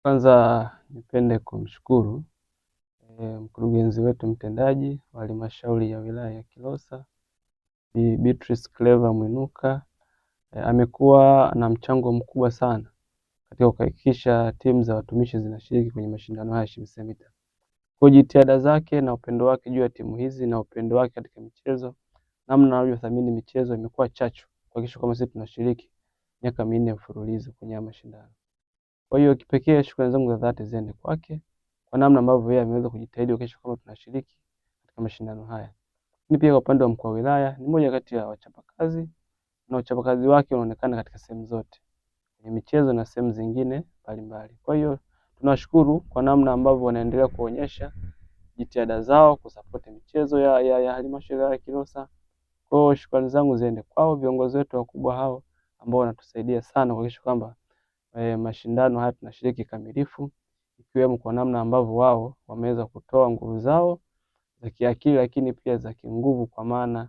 Kwanza nipende kumshukuru mkurugenzi wetu mtendaji wa halmashauri ya wilaya ya Kilosa, Bi Beatrice Clever Mwinuka. Amekuwa na mchango mkubwa sana katika kuhakikisha timu za watumishi zinashiriki kwenye mashindano haya SHIMSEMITA. Kwa jitihada zake na upendo wake juu ya timu hizi na upendo wake katika michezo, namna anavyothamini michezo imekuwa chachu kuhakikisha kwamba sisi tunashiriki miaka 4 mfululizo kwenye mashindano. Kwa hiyo kipekee shukrani zangu za dhati ziende kwake kwa namna ambavyo yeye ameweza kujitahidi kuhakikisha kwamba tunashiriki katika mashindano haya. Lakini pia kwa upande wa mkuu wa wilaya ni mmoja kati ya wachapakazi na uchapakazi wake unaonekana katika sehemu zote kwenye michezo na sehemu zingine mbalimbali. Kwa hiyo tunashukuru kwa namna ambavyo wanaendelea kuonyesha jitihada zao kusupport michezo ya halmashauri ya Kilosa. Kwa hiyo shukrani zangu ziende kwao, viongozi wetu wakubwa hao ambao wanatusaidia sana kuhakikisha kwamba mashindano haya tunashiriki kamilifu, ikiwemo kwa namna ambavyo wao wameweza kutoa nguvu zao za kiakili, lakini pia za kinguvu, kwa maana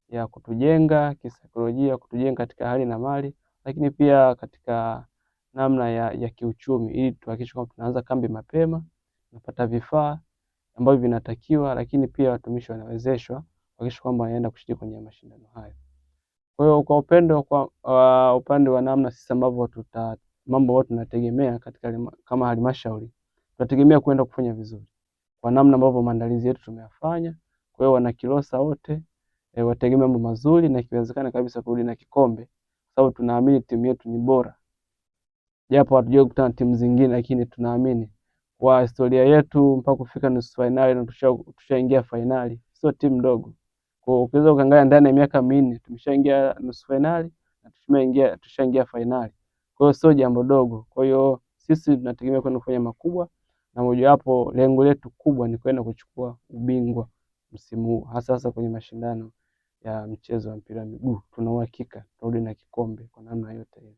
ya kutujenga kisaikolojia, kutujenga katika hali na mali, lakini pia katika namna ya kiuchumi, ili tuhakikishe kwamba tunaanza kambi mapema, tunapata vifaa ambavyo vinatakiwa, lakini pia watumishi wanawezeshwa kuhakikisha kwamba wanaenda kushiriki kwenye mashindano haya. Kwa hiyo kwa upande wa namna sisi ambavyo mambo yote tunategemea katika kama halmashauri, tunategemea kwenda kufanya vizuri kwa namna ambavyo maandalizi yetu tumeyafanya. Kwa hiyo wana Kilosa wote wategemea mambo mazuri na ikiwezekana kabisa kurudi na kikombe, sababu tunaamini timu yetu ni bora, japo hatujui kukutana timu zingine, lakini tunaamini kwa historia yetu mpaka kufika nusu finali na tushaingia finali, sio timu ndogo. Kwa ukiweza kuangalia ndani ya miaka 4 tumeshaingia nusu finali na tushaingia finali. Kwa hiyo sio jambo dogo. Kwa hiyo sisi tunategemea kwenda kufanya makubwa, na mojawapo lengo letu kubwa ni kwenda kuchukua ubingwa msimu huu, hasa kwenye mashindano ya mchezo wa mpira wa miguu. Tuna uhakika turudi na kikombe kwa namna yote ile.